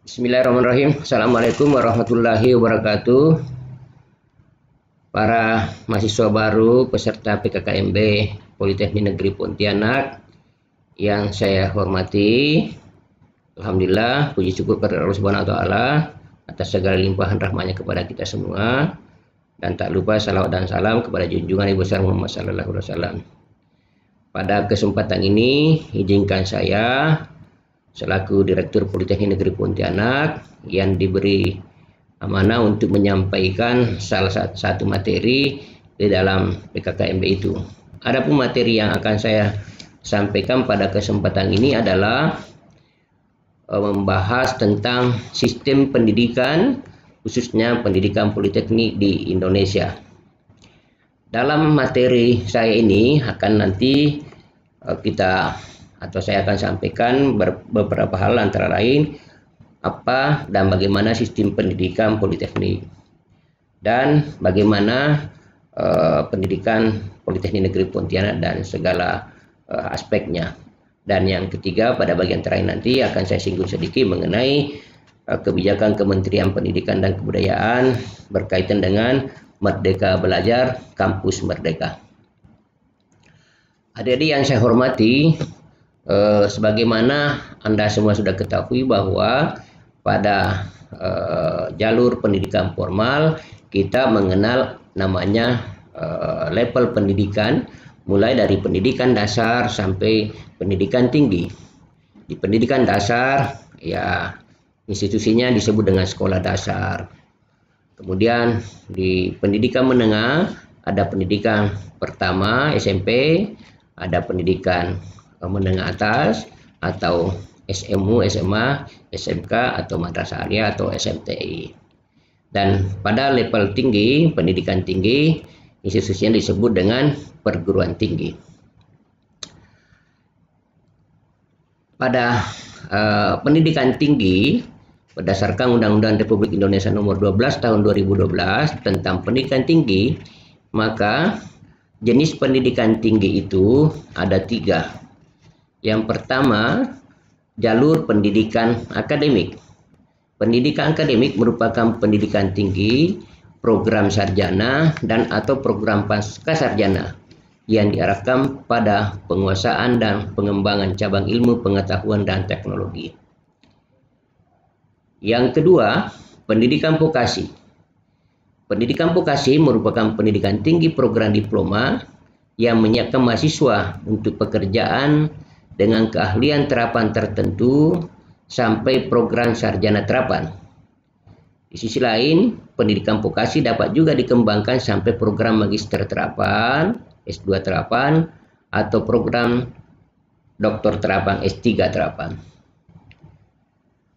Bismillahirrahmanirrahim. Assalamualaikum warahmatullahi wabarakatuh. Para mahasiswa baru peserta PKKMB Politeknik Negeri Pontianak yang saya hormati, alhamdulillah, puji syukur kepada Allah Subhanahu wa taala atas segala limpahan rahmatnya kepada kita semua, dan tak lupa salawat dan salam kepada junjungan Ibu besar Muhammad sallallahu alaihi wasallam. Pada kesempatan ini izinkan saya selaku Direktur Politeknik Negeri Pontianak yang diberi amanah untuk menyampaikan salah satu materi di dalam PKKMB itu. Adapun materi yang akan saya sampaikan pada kesempatan ini adalah membahas tentang sistem pendidikan, khususnya pendidikan politeknik di Indonesia. Dalam materi saya ini akan nanti saya akan sampaikan beberapa hal, antara lain apa dan bagaimana sistem pendidikan politeknik dan bagaimana pendidikan Politeknik Negeri Pontianak dan segala aspeknya. Dan yang ketiga, pada bagian terakhir nanti akan saya singgung sedikit mengenai kebijakan Kementerian Pendidikan dan Kebudayaan berkaitan dengan Merdeka Belajar, Kampus Merdeka. Adik-adik yang saya hormati, sebagaimana Anda semua sudah ketahui bahwa pada jalur pendidikan formal kita mengenal namanya level pendidikan, mulai dari pendidikan dasar sampai pendidikan tinggi. Di pendidikan dasar, ya, institusinya disebut dengan sekolah dasar. Kemudian di pendidikan menengah ada pendidikan pertama SMP, ada pendidikan menengah atas atau SMU, SMA, SMK atau madrasah aliyah atau SMTI. Dan pada level tinggi, pendidikan tinggi, institusinya disebut dengan perguruan tinggi. Pada pendidikan tinggi, berdasarkan Undang-Undang Republik Indonesia Nomor 12 Tahun 2012 tentang pendidikan tinggi, maka jenis pendidikan tinggi itu ada 3. Yang pertama, jalur pendidikan akademik. Pendidikan akademik merupakan pendidikan tinggi, program sarjana dan atau program pasca sarjana yang diarahkan pada penguasaan dan pengembangan cabang ilmu pengetahuan dan teknologi. Yang kedua, pendidikan vokasi. Pendidikan vokasi merupakan pendidikan tinggi program diploma yang menyiapkan mahasiswa untuk pekerjaan dengan keahlian terapan tertentu sampai program sarjana terapan. Di sisi lain, pendidikan vokasi dapat juga dikembangkan sampai program magister terapan, S2 terapan, atau program doktor terapan, S3 terapan.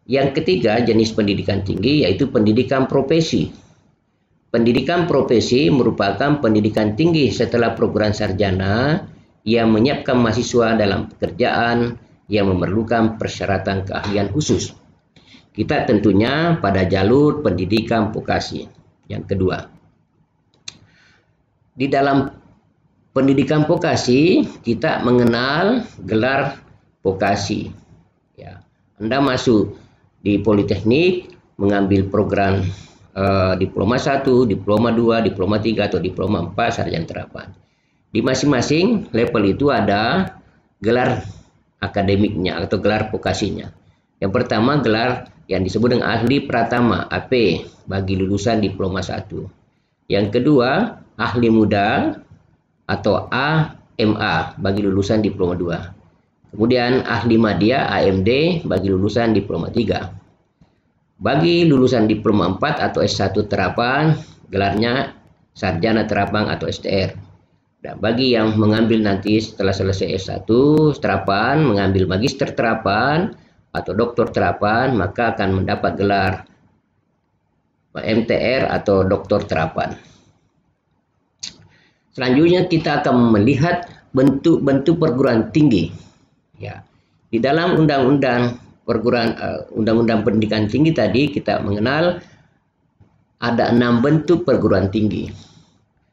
Yang ketiga, jenis pendidikan tinggi yaitu pendidikan profesi. Pendidikan profesi merupakan pendidikan tinggi setelah program sarjana yang menyiapkan mahasiswa dalam pekerjaan yang memerlukan persyaratan keahlian khusus. Kita tentunya pada jalur pendidikan vokasi. Yang kedua, di dalam pendidikan vokasi kita mengenal gelar vokasi. Ya, Anda masuk di Politeknik mengambil program Diploma 1, Diploma 2, Diploma 3 atau Diploma 4 sarjana terapan. Di masing-masing level itu ada gelar akademiknya atau gelar vokasinya. Yang pertama, gelar yang disebut dengan ahli pratama AP bagi lulusan Diploma 1. Yang kedua, ahli muda atau AMA bagi lulusan Diploma 2. Kemudian ahli madya AMD bagi lulusan Diploma 3. Bagi lulusan Diploma 4 atau S1 terapan, gelarnya sarjana terapan atau STR. Dan bagi yang mengambil nanti setelah selesai S1 terapan, mengambil magister terapan atau doktor terapan, maka akan mendapat gelar MTR atau doktor terapan. Selanjutnya kita akan melihat bentuk-bentuk perguruan tinggi. Ya, di dalam Undang-Undang Pendidikan Tinggi tadi kita mengenal ada 6 bentuk perguruan tinggi.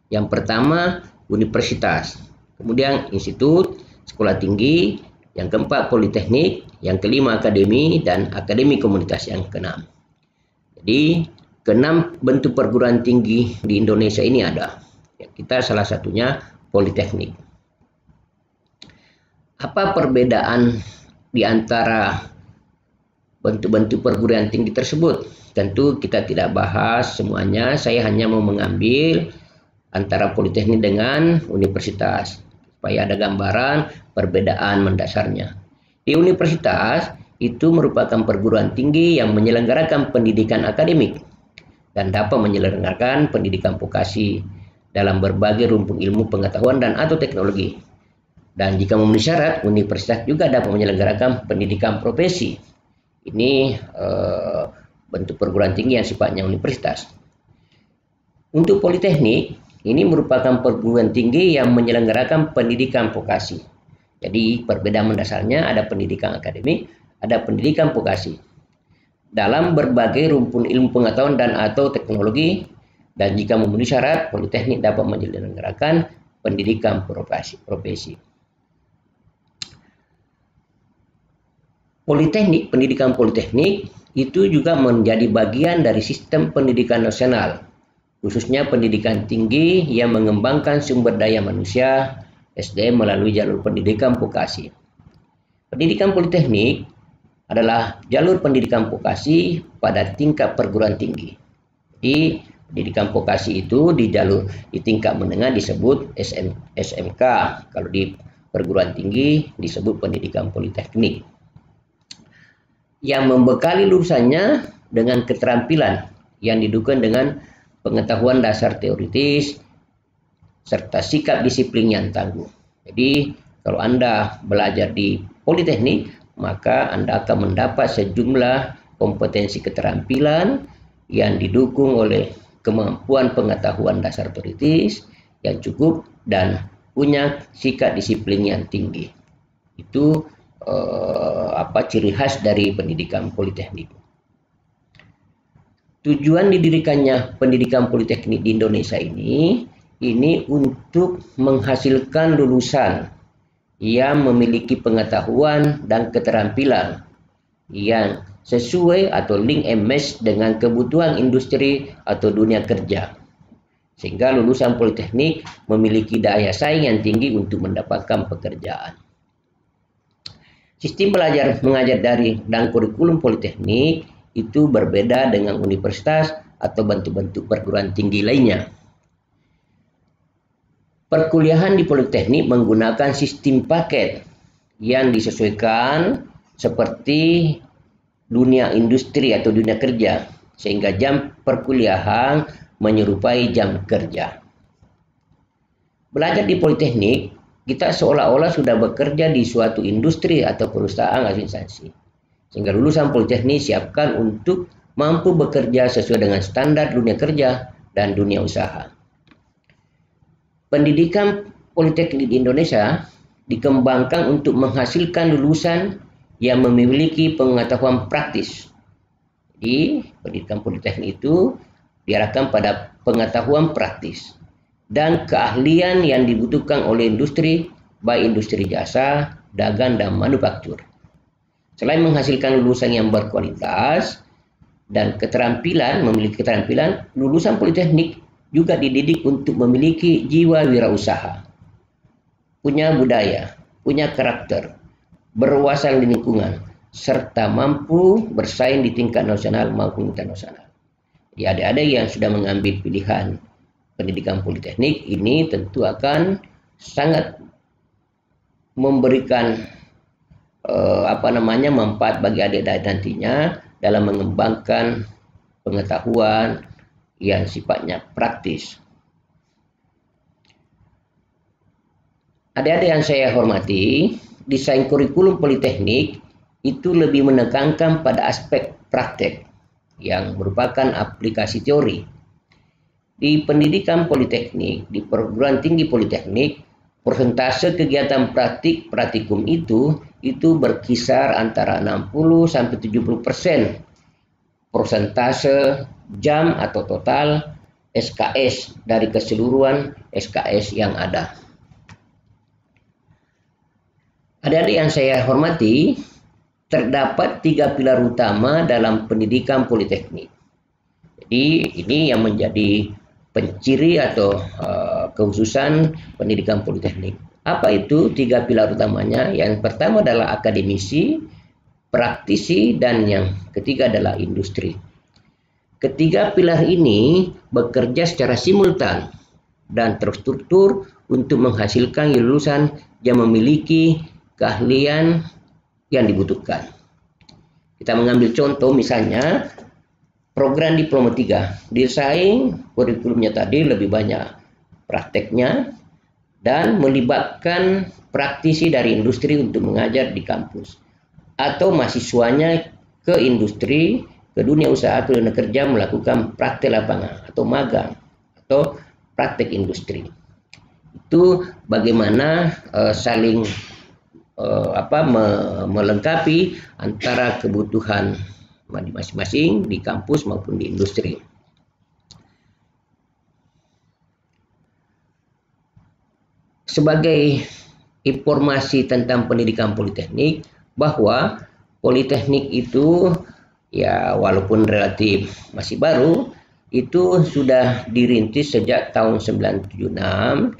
Yang pertama, universitas, kemudian institut, sekolah tinggi, yang keempat politeknik, yang kelima akademi, dan akademi komunitas yang keenam. Jadi keenam bentuk perguruan tinggi di Indonesia ini ada. Ya, kita salah satunya politeknik. Apa perbedaan di antara bentuk-bentuk perguruan tinggi tersebut? Tentu kita tidak bahas semuanya, saya hanya mau mengambil antara politeknik dengan universitas supaya ada gambaran perbedaan mendasarnya. Di universitas itu merupakan perguruan tinggi yang menyelenggarakan pendidikan akademik dan dapat menyelenggarakan pendidikan vokasi dalam berbagai rumpun ilmu pengetahuan dan atau teknologi. Dan jika memenuhi syarat, universitas juga dapat menyelenggarakan pendidikan profesi. Ini bentuk perguruan tinggi yang sifatnya universitas. Untuk politeknik, ini merupakan perguruan tinggi yang menyelenggarakan pendidikan vokasi. Jadi perbedaan mendasarnya ada pendidikan akademik, ada pendidikan vokasi. Dalam berbagai rumpun ilmu pengetahuan dan atau teknologi, dan jika memenuhi syarat, politeknik dapat menyelenggarakan pendidikan profesi. Politeknik, pendidikan politeknik itu juga menjadi bagian dari sistem pendidikan nasional, khususnya pendidikan tinggi yang mengembangkan sumber daya manusia SDM melalui jalur pendidikan vokasi. Pendidikan politeknik adalah jalur pendidikan vokasi pada tingkat perguruan tinggi. Di pendidikan vokasi itu di tingkat menengah disebut SMK, kalau di perguruan tinggi disebut pendidikan politeknik, yang membekali lulusannya dengan keterampilan yang didukung dengan pengetahuan dasar teoritis serta sikap disiplin yang tangguh. Jadi kalau Anda belajar di politeknik, maka Anda akan mendapat sejumlah kompetensi keterampilan yang didukung oleh kemampuan pengetahuan dasar teoritis yang cukup dan punya sikap disiplin yang tinggi. Itu ciri khas dari pendidikan politeknik. Tujuan didirikannya pendidikan politeknik di Indonesia ini untuk menghasilkan lulusan yang memiliki pengetahuan dan keterampilan yang sesuai atau link and match dengan kebutuhan industri atau dunia kerja, sehingga lulusan politeknik memiliki daya saing yang tinggi untuk mendapatkan pekerjaan. Sistem belajar mengajar daring dan kurikulum politeknik itu berbeda dengan universitas atau bentuk-bentuk perguruan tinggi lainnya. Perkuliahan di politeknik menggunakan sistem paket yang disesuaikan seperti dunia industri atau dunia kerja, sehingga jam perkuliahan menyerupai jam kerja. Belajar di politeknik, kita seolah-olah sudah bekerja di suatu industri atau perusahaan atau instansi, sehingga lulusan politeknik siapkan untuk mampu bekerja sesuai dengan standar dunia kerja dan dunia usaha. Pendidikan politeknik di Indonesia dikembangkan untuk menghasilkan lulusan yang memiliki pengetahuan praktis. Jadi, pendidikan politeknik itu diarahkan pada pengetahuan praktis dan keahlian yang dibutuhkan oleh industri, baik industri jasa, dagang, dan manufaktur. Selain menghasilkan lulusan yang berkualitas dan memiliki keterampilan, lulusan politeknik juga dididik untuk memiliki jiwa wirausaha, punya budaya, punya karakter, berwawasan lingkungan, serta mampu bersaing di tingkat nasional maupun internasional. Ya, adik-adik yang sudah mengambil pilihan pendidikan politeknik ini tentu akan sangat memberikan manfaat bagi adik-adik nantinya dalam mengembangkan pengetahuan yang sifatnya praktis. Adik-adik yang saya hormati, desain kurikulum politeknik itu lebih menekankan pada aspek praktek yang merupakan aplikasi teori. Di pendidikan politeknik, di perguruan tinggi politeknik, persentase kegiatan praktikum itu berkisar antara 60-70% persentase jam atau total SKS dari keseluruhan SKS yang ada. Adik-adik yang saya hormati, terdapat 3 pilar utama dalam pendidikan politeknik. Jadi ini yang menjadi penciri atau kekhususan pendidikan politeknik. Apa itu 3 pilar utamanya? Yang pertama adalah akademisi, praktisi, dan yang ketiga adalah industri. Ketiga pilar ini bekerja secara simultan dan terstruktur untuk menghasilkan lulusan yang memiliki keahlian yang dibutuhkan. Kita mengambil contoh misalnya program diploma 3. Desain kurikulumnya tadi lebih banyak prakteknya dan melibatkan praktisi dari industri untuk mengajar di kampus. Atau mahasiswanya ke industri, ke dunia usaha atau dunia kerja melakukan praktek lapangan atau magang atau praktek industri. Itu bagaimana saling melengkapi antara kebutuhan masing-masing di kampus maupun di industri. Sebagai informasi tentang pendidikan politeknik, bahwa politeknik itu ya walaupun relatif masih baru, itu sudah dirintis sejak tahun 1976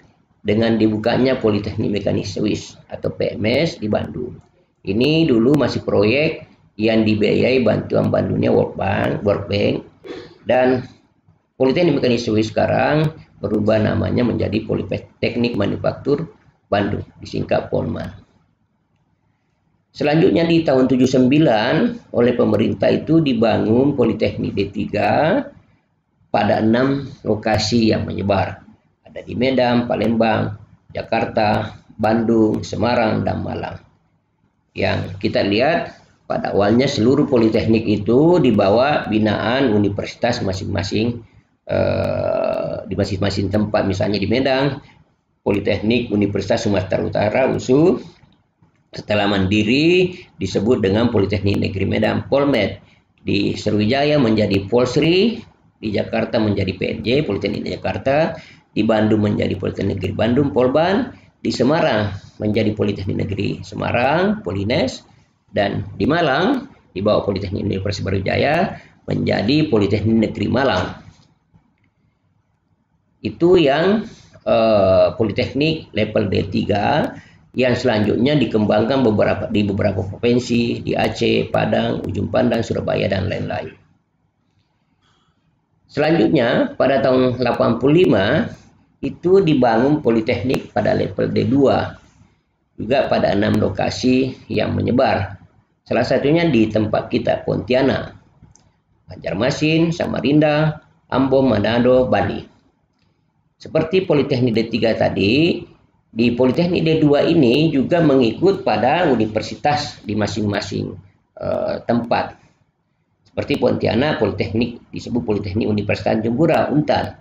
dengan dibukanya Politeknik Mekanik Swiss atau PMS di Bandung. Ini dulu masih proyek yang dibiayai bantuan dunia World Bank, dan Politeknik Mekanik Swiss sekarang berubah namanya menjadi Politeknik Manufaktur Bandung, disingkat Polman. Selanjutnya di tahun 79 oleh pemerintah itu dibangun Politeknik D3 pada 6 lokasi yang menyebar. Ada di Medan, Palembang, Jakarta, Bandung, Semarang, dan Malang. Yang kita lihat pada awalnya seluruh politeknik itu di bawah binaan universitas masing-masing di masing-masing tempat. Misalnya di Medan, Politeknik Universitas Sumatera Utara (USU). Setelah mandiri disebut dengan Politeknik Negeri Medan Polmed. Di Sriwijaya menjadi Polsri, di Jakarta menjadi PNJ Politeknik Jakarta, di Bandung menjadi Politeknik Negeri Bandung Polban, di Semarang menjadi Politeknik Negeri Semarang Polines, dan di Malang di bawah Politeknik Universitas Brawijaya menjadi Politeknik Negeri Malang. Itu yang Politeknik level D3, yang selanjutnya dikembangkan di beberapa provinsi, di Aceh, Padang, Ujung Pandang, Surabaya, dan lain-lain. Selanjutnya pada tahun 85 itu dibangun Politeknik pada level D2, juga pada 6 lokasi yang menyebar. Salah satunya di tempat kita, Pontianak, Banjarmasin, Samarinda, Ambon, Manado, Bali. Seperti Politeknik D3 tadi, di Politeknik D2 ini juga mengikut pada universitas di masing-masing tempat. Seperti Pontianak, Politeknik disebut Politeknik Universitas Tanjung Pura, Untan.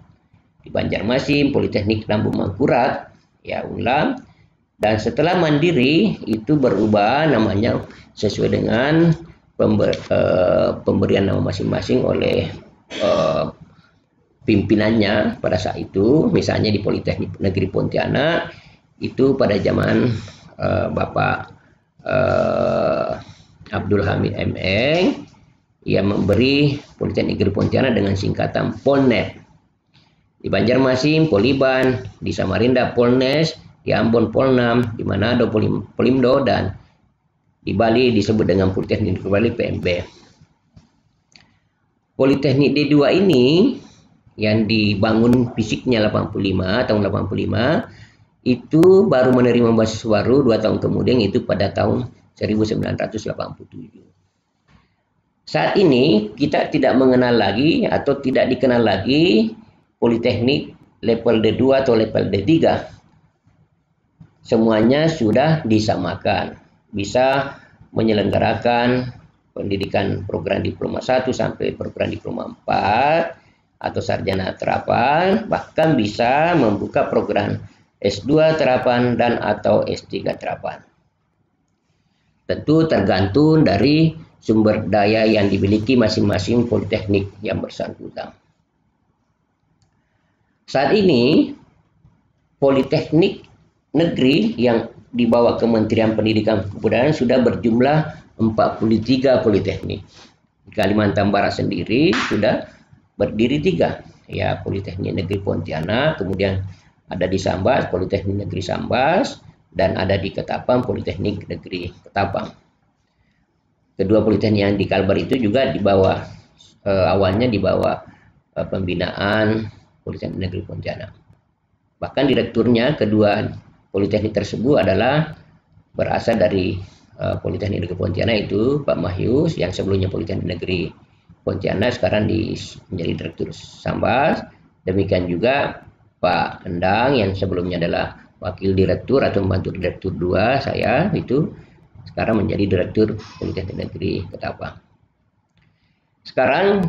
Di Banjarmasin, Politeknik Lambung Mangkurat, ya Ulam. Dan setelah mandiri itu berubah namanya sesuai dengan pemberian nama masing-masing oleh pimpinannya pada saat itu. Misalnya di Politeknik Negeri Pontianak itu pada zaman Bapak Abdul Hamid M.Eng yang memberi Politeknik Negeri Pontianak dengan singkatan Polnet. Di Banjarmasin Poliban, di Samarinda Polnes, di Ambon Polnam, di Manado Polimdo, dan di Bali disebut dengan Politeknik Negeri Bali PNB. Politeknik D2 ini yang dibangun fisiknya tahun 85 itu baru menerima mahasiswa baru 2 tahun kemudian, itu pada tahun 1987. Saat ini kita tidak mengenal lagi atau tidak dikenal lagi Politeknik level D2 atau level D3. Semuanya sudah disamakan. Bisa menyelenggarakan pendidikan program diploma 1 sampai program diploma 4 atau sarjana terapan, bahkan bisa membuka program S2 terapan dan atau S3 terapan. Tentu tergantung dari sumber daya yang dimiliki masing-masing politeknik yang bersangkutan. Saat ini politeknik negeri yang di bawah Kementerian Pendidikan dan Kebudayaan sudah berjumlah 43 politeknik. Di Kalimantan Barat sendiri sudah berdiri 3, ya, Politeknik Negeri Pontianak, kemudian ada di Sambas Politeknik Negeri Sambas, dan ada di Ketapang Politeknik Negeri Ketapang. Kedua politeknik yang di Kalbar itu juga di bawah awalnya di bawah pembinaan Politeknik Negeri Pontianak. Bahkan direkturnya kedua politeknik tersebut adalah berasal dari Politeknik Negeri Pontianak, itu Pak Mahyus yang sebelumnya Politeknik Negeri Pontianak sekarang menjadi direktur Sambas. Demikian juga Pak Endang yang sebelumnya adalah wakil direktur atau pembantu direktur 2, saya itu sekarang menjadi direktur Politeknik Negeri Ketapang. Sekarang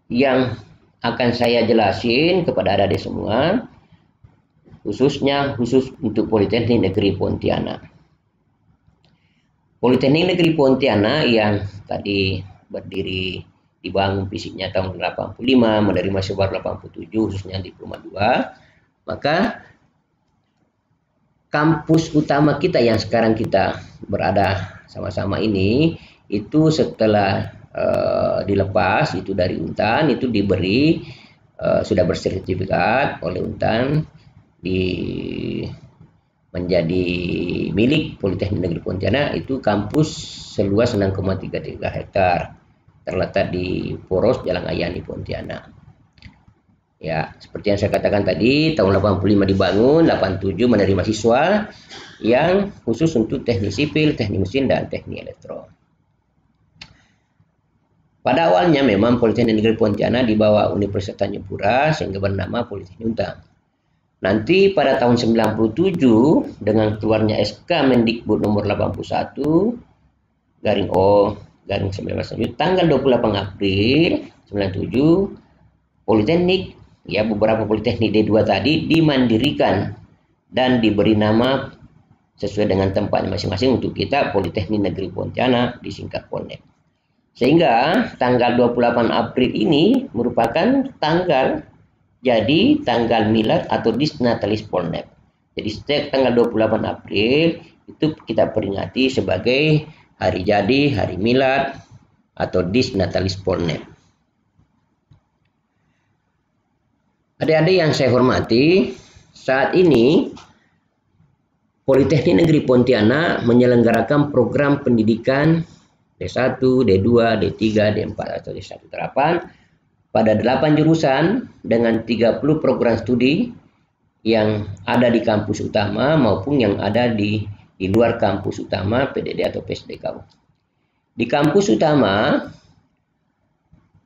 yang akan saya jelasin kepada adik-adik semua, khusus untuk Politeknik Negeri Pontianak. Politeknik Negeri Pontianak yang tadi berdiri dibangun fisiknya tahun 85, menerima sebar 87 khususnya di Perumahan 2, maka kampus utama kita yang sekarang kita berada sama-sama ini itu setelah dilepas itu dari Untan, itu diberi sudah bersertifikat oleh Untan menjadi milik Politeknik Negeri Pontianak. Itu kampus seluas 6,33 hektar terletak di Poros Jalan Ayani Pontianak. Ya, seperti yang saya katakan tadi, tahun 85 dibangun, 87 menerima siswa yang khusus untuk teknik sipil, teknik mesin, dan teknik elektro. Pada awalnya memang Politeknik Negeri Pontianak di bawah Universitas Tanjung Pura sehingga bernama Politeknik Untan. Nanti pada tahun 97 dengan keluarnya SK Mendikbud nomor 81/O/19 tanggal 28 April 97, Politeknik, ya, beberapa Politeknik D2 tadi dimandirikan dan diberi nama sesuai dengan tempatnya masing-masing. Untuk kita Politeknik Negeri Pontianak disingkat Polnek. Sehingga tanggal 28 April ini merupakan tanggal milad atau Disnatalis Polnek. Jadi setiap tanggal 28 April itu kita peringati sebagai hari jadi, hari milad atau Disnatalis Polnek. Adik-adik yang saya hormati, saat ini Politeknik Negeri Pontianak menyelenggarakan program pendidikan D1, D2, D3, D4 atau D1 terapan pada 8 jurusan dengan 30 program studi yang ada di kampus utama maupun yang ada di luar kampus utama PDD atau PSDK. Di kampus utama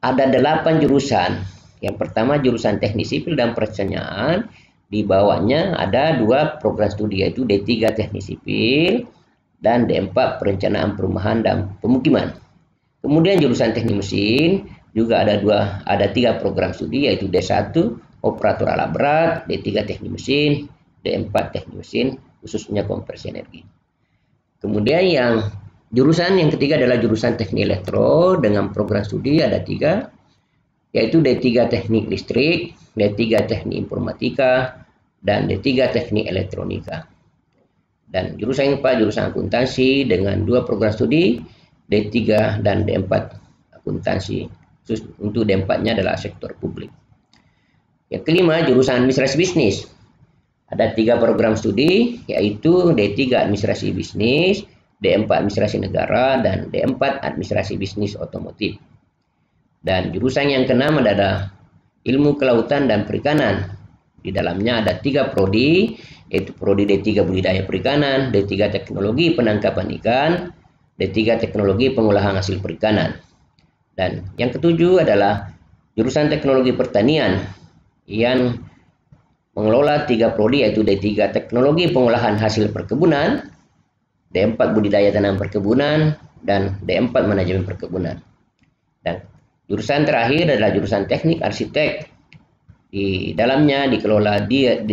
ada 8 jurusan. Yang pertama jurusan Teknik Sipil dan Perencanaan, di bawahnya ada 2 program studi yaitu D3 Teknik Sipil dan D4 Perencanaan Perumahan dan Pemukiman. Kemudian jurusan Teknik Mesin juga ada 3 program studi yaitu D1 Operator Alat Berat, D3 Teknik Mesin, D4 Teknik Mesin khususnya konversi energi. Kemudian jurusan yang ketiga adalah jurusan Teknik Elektro dengan program studi ada 3 yaitu D3 Teknik Listrik, D3 Teknik Informatika, dan D3 Teknik Elektronika. Dan jurusan yang keempat jurusan akuntansi dengan 2 program studi D3 dan D4 akuntansi. Untuk D4-nya adalah sektor publik. Yang kelima jurusan administrasi bisnis. Ada 3 program studi yaitu D3 administrasi bisnis, D4 administrasi negara, dan D4 administrasi bisnis otomotif. Dan jurusan yang keenam adalah ilmu kelautan dan perikanan. Di dalamnya ada 3 prodi, yaitu prodi D3 budidaya perikanan, D3 teknologi penangkapan ikan, D3 teknologi pengolahan hasil perikanan. Dan yang ketujuh adalah jurusan teknologi pertanian yang mengelola 3 prodi yaitu D3 teknologi pengolahan hasil perkebunan, D4 budidaya tanaman perkebunan, dan D4 manajemen perkebunan. Dan jurusan terakhir adalah jurusan teknik arsitek. Di dalamnya dikelola 3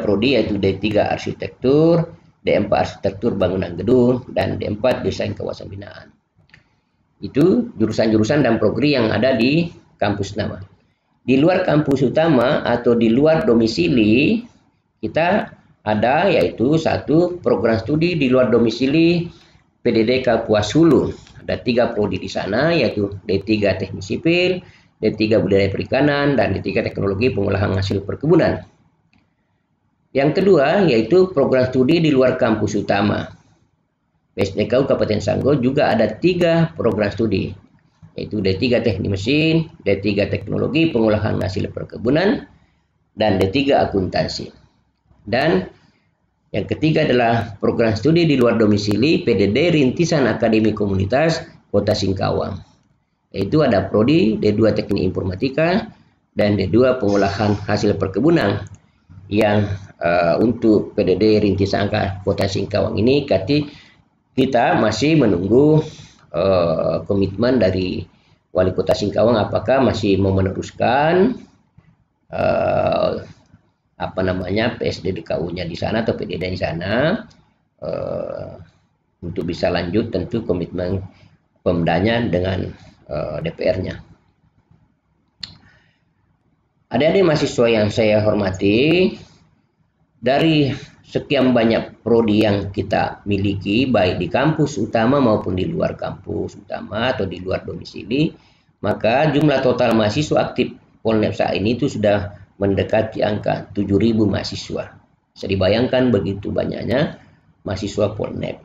prodi yaitu D3 arsitektur, D4 arsitektur bangunan gedung, dan D4 desain kawasan binaan. Itu jurusan-jurusan dan prodi yang ada di kampus utama. Di luar kampus utama atau di luar domisili, kita ada yaitu satu program studi di luar domisili PDD Kapuas Hulu. Ada 3 prodi di sana yaitu D3 Teknik Sipil, D3 Budidaya Perikanan, dan D3 Teknologi Pengolahan Hasil Perkebunan. Yang kedua yaitu program studi di luar kampus utama. PSDKU Kabupaten Sanggau juga ada 3 program studi yaitu D3 Teknik Mesin, D3 Teknologi Pengolahan Hasil Perkebunan, dan D3 Akuntansi. Dan yang ketiga adalah program studi di luar domisili PDD Rintisan Akademi Komunitas Kota Singkawang. Yaitu ada prodi D2 Teknik Informatika dan D2 Pengolahan Hasil Perkebunan. Yang untuk PDD Rintisan Kota Singkawang ini kita masih menunggu komitmen dari Wali Kota Singkawang apakah masih mau meneruskan PSDDKU-nya di sana atau PDD di sana. Untuk bisa lanjut tentu komitmen Pemdanya dengan DPR-nya. Adik-adik mahasiswa yang saya hormati, dari sekian banyak prodi yang kita miliki baik di kampus utama maupun di luar kampus utama atau di luar domisili, maka jumlah total mahasiswa aktif Polnep saat ini itu sudah mendekati angka 7.000 mahasiswa. Bisa dibayangkan begitu banyaknya mahasiswa Polnep.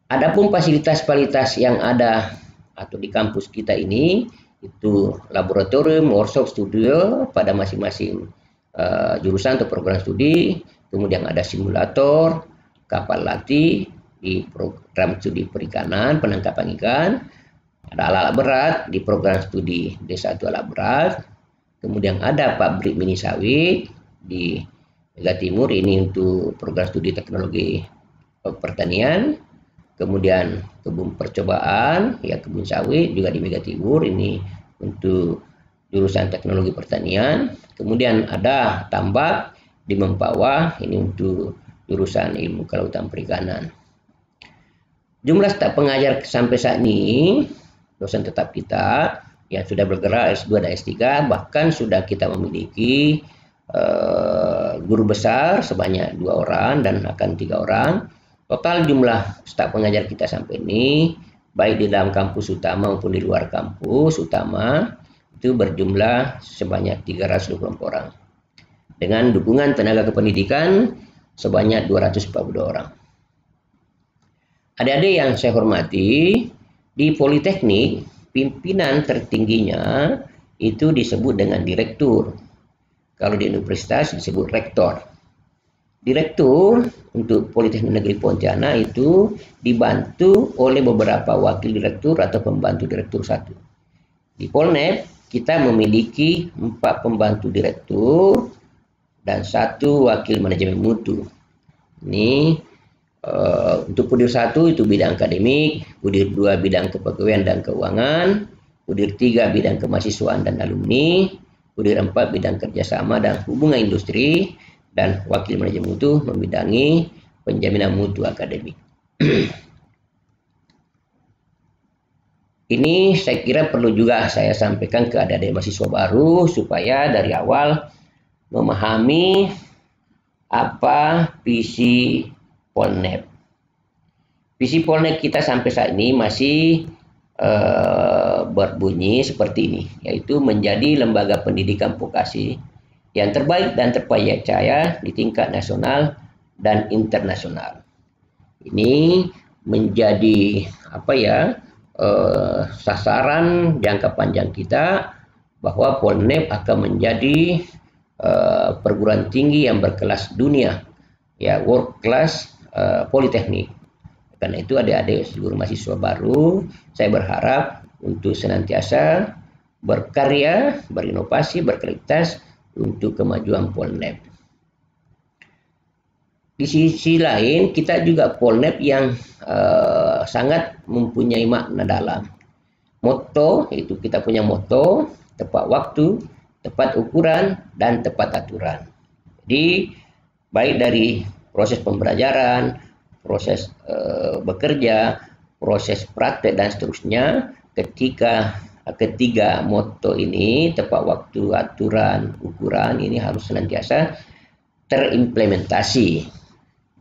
Adapun fasilitas-fasilitas yang ada atau di kampus kita ini itu laboratorium, workshop, studio pada masing-masing jurusan atau program studi, kemudian ada simulator, kapal latih di program studi perikanan, penangkapan ikan, ada alat berat di program studi D1 alat berat, kemudian ada pabrik mini sawit di Mega Timur, ini untuk program studi teknologi pertanian, kemudian kebun percobaan, ya kebun sawit juga di Mega Timur, ini untuk jurusan teknologi pertanian. Kemudian ada tambak di Mempawah, ini untuk jurusan ilmu kelautan perikanan. Jumlah staf pengajar sampai saat ini, dosen tetap kita yang sudah bergerak S2 dan S3, bahkan sudah kita memiliki guru besar sebanyak 2 orang dan akan 3 orang. Total jumlah staf pengajar kita sampai ini, baik di dalam kampus utama maupun di luar kampus utama, itu berjumlah sebanyak 324 orang. Dengan dukungan tenaga kependidikan sebanyak 242 orang. Adik-adik yang saya hormati, di Politeknik, pimpinan tertingginya itu disebut dengan direktur. Kalau di universitas disebut rektor. Direktur untuk Politeknik Negeri Pontianak itu dibantu oleh beberapa wakil direktur atau pembantu direktur 1. Di Polnep kita memiliki 4 pembantu direktur dan 1 wakil manajemen mutu. Ini untuk Pudir 1 itu bidang akademik, Pudir 2 bidang kepegawaian dan keuangan, Pudir 3 bidang kemahasiswaan dan alumni, Pudir 4 bidang kerjasama dan hubungan industri, dan wakil manajemen mutu membidangi penjaminan mutu akademik. Ini saya kira perlu juga saya sampaikan ke adik-adik mahasiswa baru supaya dari awal memahami apa visi Polnep. Visi Polnep kita sampai saat ini masih berbunyi seperti ini, yaitu menjadi lembaga pendidikan vokasi yang terbaik dan terpercaya di tingkat nasional dan internasional. Ini menjadi sasaran jangka panjang kita bahwa Polnep akan menjadi perguruan tinggi yang berkelas dunia, ya world class politeknik. Karena itu adik-adik seluruh mahasiswa baru, saya berharap untuk senantiasa berkarya, berinovasi, berkualitas untuk kemajuan Polnep. Di sisi lain, kita juga Polnep yang sangat mempunyai makna dalam. Moto, itu kita punya moto, tepat waktu, tepat ukuran, dan tepat aturan. Jadi, baik dari proses pembelajaran, proses bekerja, proses praktek, dan seterusnya, ketika ketiga moto ini, tepat waktu, aturan, ukuran, ini harus senantiasa terimplementasi.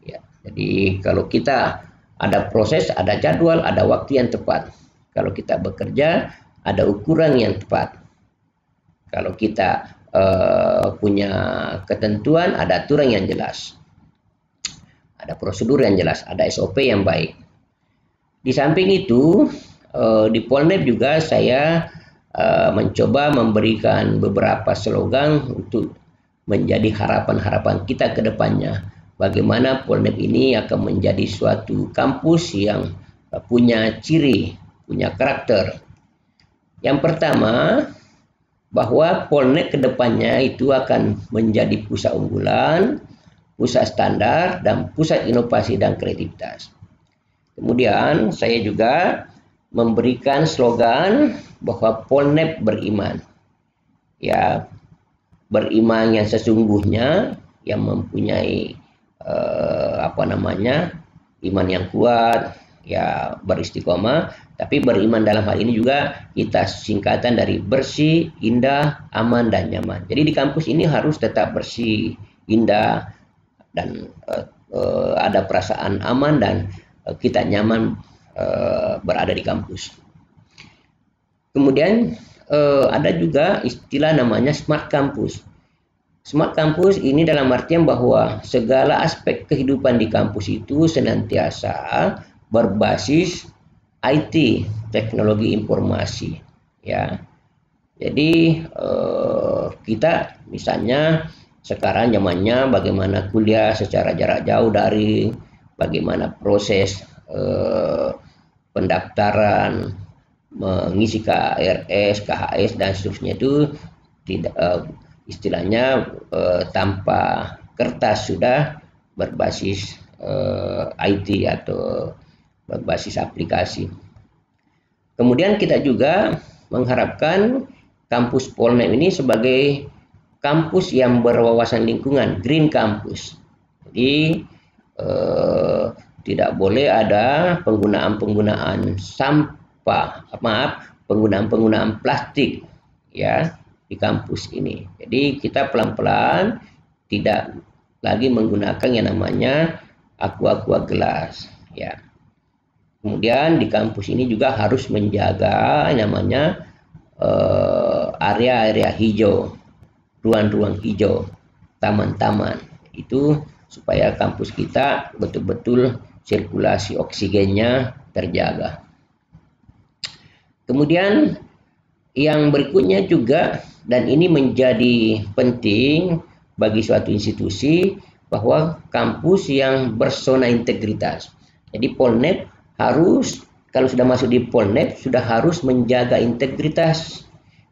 Ya, jadi kalau kita ada proses, ada jadwal, ada waktu yang tepat. Kalau kita bekerja, ada ukuran yang tepat. Kalau kita punya ketentuan, ada aturan yang jelas, ada prosedur yang jelas, ada SOP yang baik. Di samping itu, di Polnet juga saya mencoba memberikan beberapa slogan untuk menjadi harapan-harapan kita ke depannya. Bagaimana Polnet ini akan menjadi suatu kampus yang punya ciri, punya karakter. Yang pertama, bahwa Polnet ke depannya itu akan menjadi pusat unggulan, pusat standar, dan pusat inovasi dan kreativitas. Kemudian saya juga memberikan slogan bahwa Polnet beriman. Ya, beriman yang sesungguhnya, yang mempunyai iman yang kuat, ya beristiqomah. Tapi beriman dalam hal ini juga kita singkatan dari bersih, indah, aman, dan nyaman. Jadi di kampus ini harus tetap bersih, indah, dan ada perasaan aman dan kita nyaman berada di kampus. Kemudian ada juga istilah namanya smart campus. Smart campus ini dalam artian bahwa segala aspek kehidupan di kampus itu senantiasa berbasis IT, teknologi informasi, ya. Jadi kita misalnya sekarang zamannya bagaimana kuliah secara jarak jauh daring, bagaimana proses pendaftaran, mengisi KRS, KHS dan seterusnya itu tidak istilahnya tanpa kertas, sudah berbasis IT atau berbasis aplikasi. Kemudian kita juga mengharapkan kampus Polnet ini sebagai kampus yang berwawasan lingkungan, green campus. Jadi tidak boleh ada penggunaan penggunaan plastik, ya, di kampus ini. Jadi kita pelan-pelan tidak lagi menggunakan yang namanya aqua gelas, ya. Kemudian di kampus ini juga harus menjaga namanya area-area hijau, ruang-ruang hijau, taman-taman, itu supaya kampus kita betul-betul sirkulasi oksigennya terjaga. Kemudian yang berikutnya juga, dan ini menjadi penting bagi suatu institusi, bahwa kampus yang berzona integritas. Jadi Polnet harus, kalau sudah masuk di Polnet, sudah harus menjaga integritas.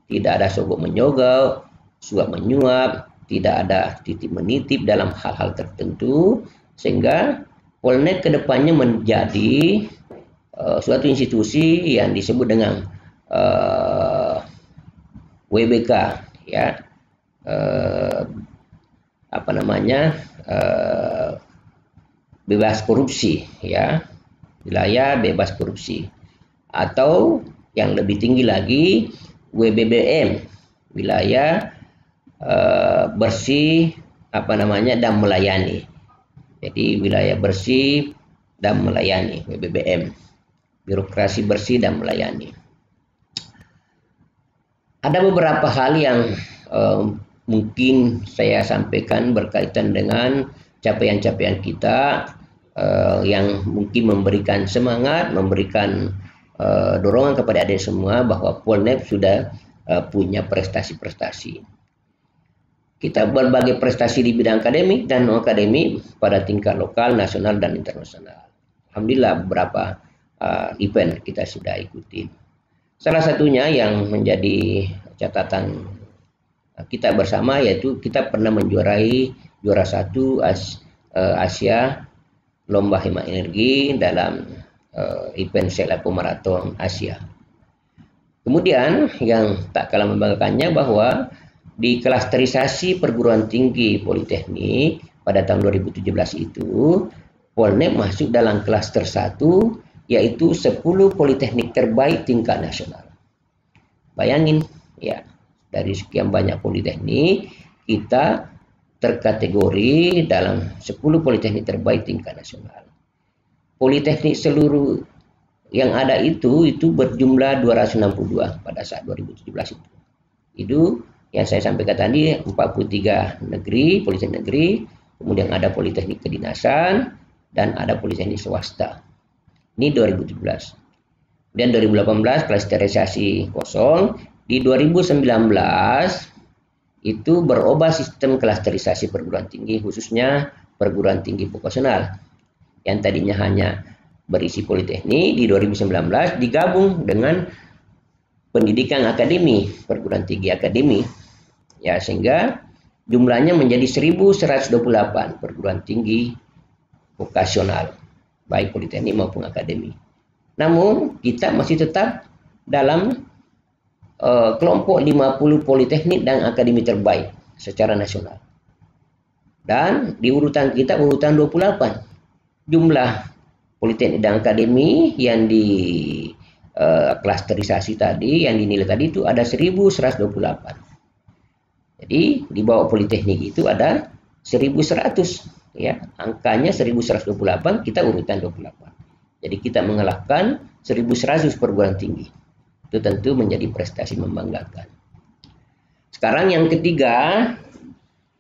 Tidak ada sogok menyogok, suap menyuap, tidak ada titip menitip dalam hal-hal tertentu, sehingga Polnet kedepannya menjadi suatu institusi yang disebut dengan WBK, ya, bebas korupsi, ya, wilayah bebas korupsi, atau yang lebih tinggi lagi WBBM, wilayah bersih dan melayani. Jadi wilayah bersih dan melayani, WBBM, birokrasi bersih dan melayani. Ada beberapa hal yang mungkin saya sampaikan berkaitan dengan capaian-capaian kita yang mungkin memberikan semangat, memberikan dorongan kepada adik semua bahwa Polnet sudah punya prestasi-prestasi. Kita berbagai prestasi di bidang akademik dan non akademik pada tingkat lokal, nasional, dan internasional. Alhamdulillah beberapa event kita sudah ikuti. Salah satunya yang menjadi catatan kita bersama yaitu kita pernah menjuarai juara 1 Asia Lomba Hemat Energi dalam event Selapo Marathon Asia. Kemudian yang tak kalah membanggakannya bahwa di klasterisasi perguruan tinggi Politeknik pada tahun 2017 itu Polnet masuk dalam klaster 1, yaitu 10 politeknik terbaik tingkat nasional. Bayangin, ya, dari sekian banyak politeknik kita terkategori dalam 10 politeknik terbaik tingkat nasional. Politeknik seluruh yang ada itu berjumlah 262 pada saat 2017 itu. Itu yang saya sampaikan tadi, 43 negeri, politeknik negeri, kemudian ada politeknik kedinasan, dan ada politeknik swasta. Ini 2017. Kemudian 2018 klasterisasi kosong. Di 2019 itu berubah sistem klasterisasi perguruan tinggi, khususnya perguruan tinggi vokasional. Yang tadinya hanya berisi politeknik, di 2019 digabung dengan pendidikan akademi, perguruan tinggi akademi. Ya, sehingga jumlahnya menjadi 1128 perguruan tinggi vokasional, baik politeknik maupun akademi. Namun kita masih tetap dalam kelompok 50 politeknik dan akademi terbaik secara nasional. Dan di urutan kita urutan 28. Jumlah politeknik dan akademi yang di klasterisasi tadi, yang dinilai tadi itu ada 1128. Jadi di bawah politeknik itu ada 1100, ya. Angkanya 1128, kita urutan 28. Jadi kita mengalahkan 1100 perguruan tinggi. Itu tentu menjadi prestasi membanggakan. Sekarang yang ketiga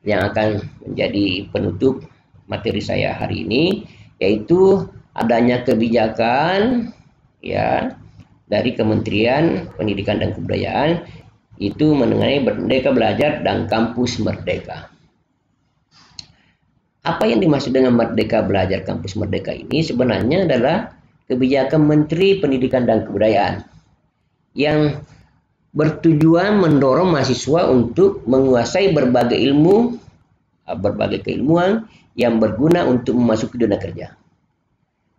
yang akan menjadi penutup materi saya hari ini, yaitu adanya kebijakan ya dari Kementerian Pendidikan dan Kebudayaan, itu mengenai Merdeka Belajar dan Kampus Merdeka. Apa yang dimaksud dengan Merdeka Belajar Kampus Merdeka ini sebenarnya adalah kebijakan Menteri Pendidikan dan Kebudayaan yang bertujuan mendorong mahasiswa untuk menguasai berbagai ilmu, berbagai keilmuan yang berguna untuk memasuki dunia kerja.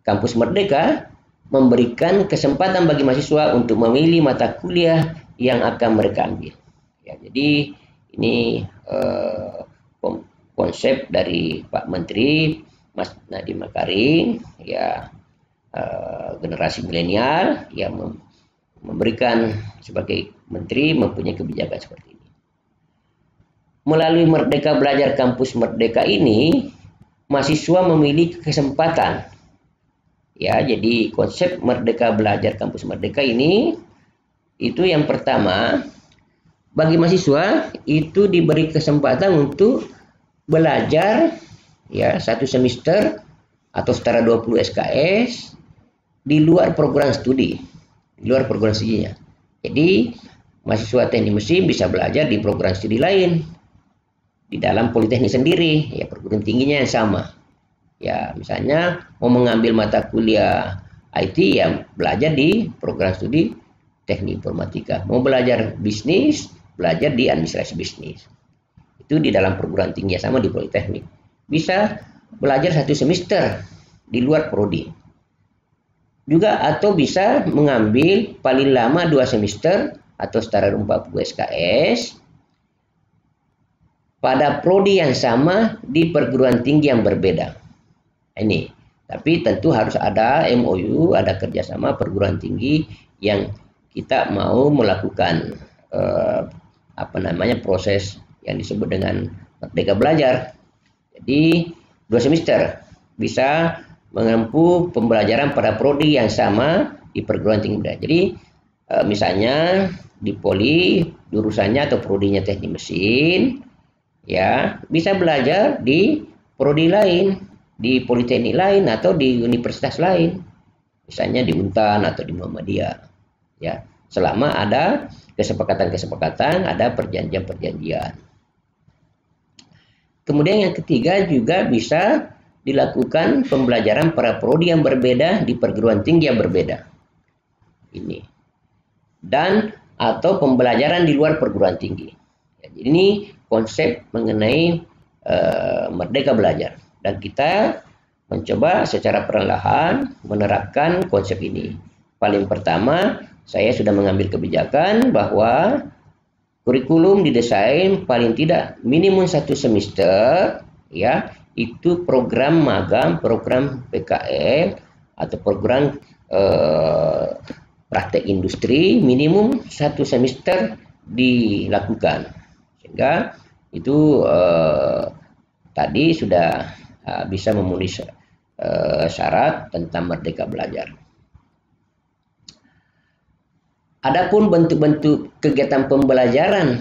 Kampus Merdeka memberikan kesempatan bagi mahasiswa untuk memilih mata kuliah yang akan mereka ambil. Ya, jadi ini konsep dari Pak Menteri Mas Nadiem Makarim, ya, generasi milenial yang memberikan sebagai menteri mempunyai kebijakan seperti ini. Melalui Merdeka Belajar Kampus Merdeka ini, mahasiswa memiliki kesempatan. Ya, jadi konsep Merdeka Belajar Kampus Merdeka ini, itu yang pertama, bagi mahasiswa itu diberi kesempatan untuk belajar ya 1 semester atau setara 20 SKS di luar program studi. Di luar program studinya. Jadi mahasiswa teknik mesin bisa belajar di program studi lain di dalam politeknik sendiri, ya perguruan tingginya yang sama. Ya, misalnya mau mengambil mata kuliah IT, ya belajar di program studi teknik informatika. Mau belajar bisnis, belajar di administrasi bisnis. Itu di dalam perguruan tinggi yang sama di politeknik. Bisa belajar 1 semester di luar prodi. Juga atau bisa mengambil paling lama 2 semester atau setara 40 SKS pada prodi yang sama di perguruan tinggi yang berbeda. Ini, tapi tentu harus ada MOU, ada kerjasama perguruan tinggi yang kita mau melakukan proses yang disebut dengan Merdeka Belajar. Jadi 2 semester bisa menempuh pembelajaran pada prodi yang sama di perguruan tinggi belajar. Jadi misalnya di poli jurusannya atau prodinya teknik mesin, ya bisa belajar di prodi lain, di politeknik lain atau di universitas lain, misalnya di Untan atau di Muhammadiyah. Ya, selama ada kesepakatan-kesepakatan, ada perjanjian-perjanjian. Kemudian yang ketiga juga bisa dilakukan pembelajaran pada prodi yang berbeda di perguruan tinggi yang berbeda. Ini. Dan atau pembelajaran di luar perguruan tinggi. Ya, jadi ini konsep mengenai Merdeka Belajar. Dan kita mencoba secara perlahan menerapkan konsep ini. Paling pertama, saya sudah mengambil kebijakan bahwa kurikulum didesain paling tidak minimum 1 semester, ya, itu program magang, program PKL atau program praktek industri minimum 1 semester dilakukan, sehingga itu tadi sudah bisa memenuhi syarat tentang merdeka belajar. Adapun bentuk-bentuk kegiatan pembelajaran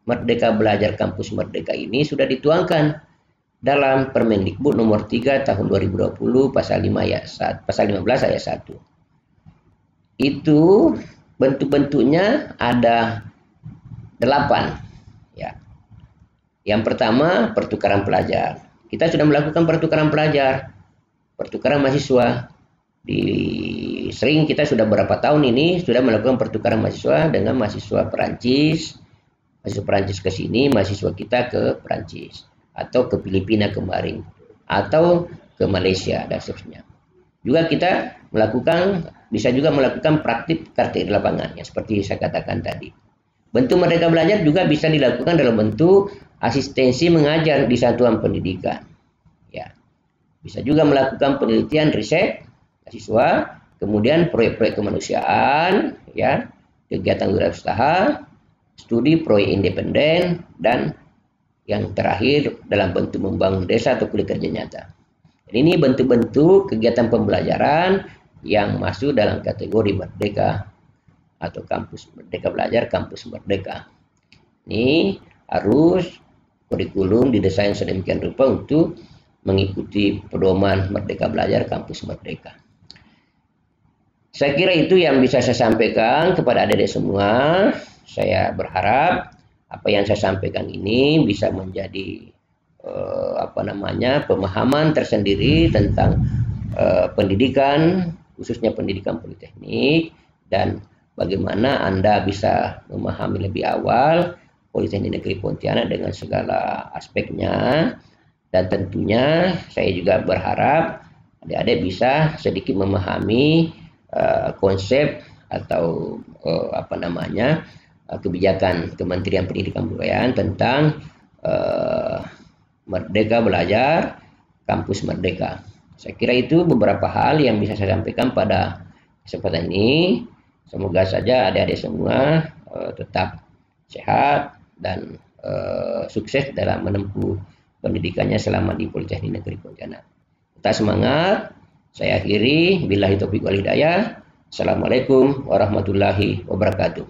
Merdeka Belajar Kampus Merdeka ini sudah dituangkan dalam Permendikbud nomor 3 tahun 2020 pasal 15 ayat 1. Itu bentuk-bentuknya ada 8. Ya. Yang pertama, pertukaran pelajar. Kita sudah melakukan pertukaran pelajar, pertukaran mahasiswa. Sering kita sudah berapa tahun ini sudah melakukan pertukaran mahasiswa dengan mahasiswa Perancis ke sini, mahasiswa kita ke Perancis, atau ke Filipina kemarin, atau ke Malaysia dan seterusnya. Juga kita bisa juga melakukan praktik di lapangan, yang seperti saya katakan tadi. Bentuk Merdeka Belajar juga bisa dilakukan dalam bentuk asistensi mengajar di satuan pendidikan. Ya, bisa juga melakukan penelitian riset mahasiswa, kemudian proyek-proyek kemanusiaan, ya, kegiatan wirausaha, studi proyek independen, dan yang terakhir dalam bentuk membangun desa atau kuliah kerja nyata. Dan ini bentuk-bentuk kegiatan pembelajaran yang masuk dalam kategori merdeka atau kampus Merdeka Belajar, kampus merdeka. Ini harus kurikulum didesain sedemikian rupa untuk mengikuti pedoman Merdeka Belajar, kampus merdeka. Saya kira itu yang bisa saya sampaikan kepada adik-adik semua. Saya berharap apa yang saya sampaikan ini bisa menjadi pemahaman tersendiri tentang pendidikan, khususnya pendidikan politeknik, dan bagaimana Anda bisa memahami lebih awal Politeknik Negeri Pontianak dengan segala aspeknya. Dan tentunya saya juga berharap adik-adik bisa sedikit memahami konsep atau kebijakan Kementerian Pendidikan Kebudayaan tentang Merdeka Belajar, Kampus Merdeka. Saya kira itu beberapa hal yang bisa saya sampaikan pada kesempatan ini. Semoga saja adik-adik semua tetap sehat dan sukses dalam menempuh pendidikannya selama di Politeknik Negeri Pontianak. Tetap semangat. Saya akhiri, billahi taufiq wal hidayah. Assalamualaikum warahmatullahi wabarakatuh.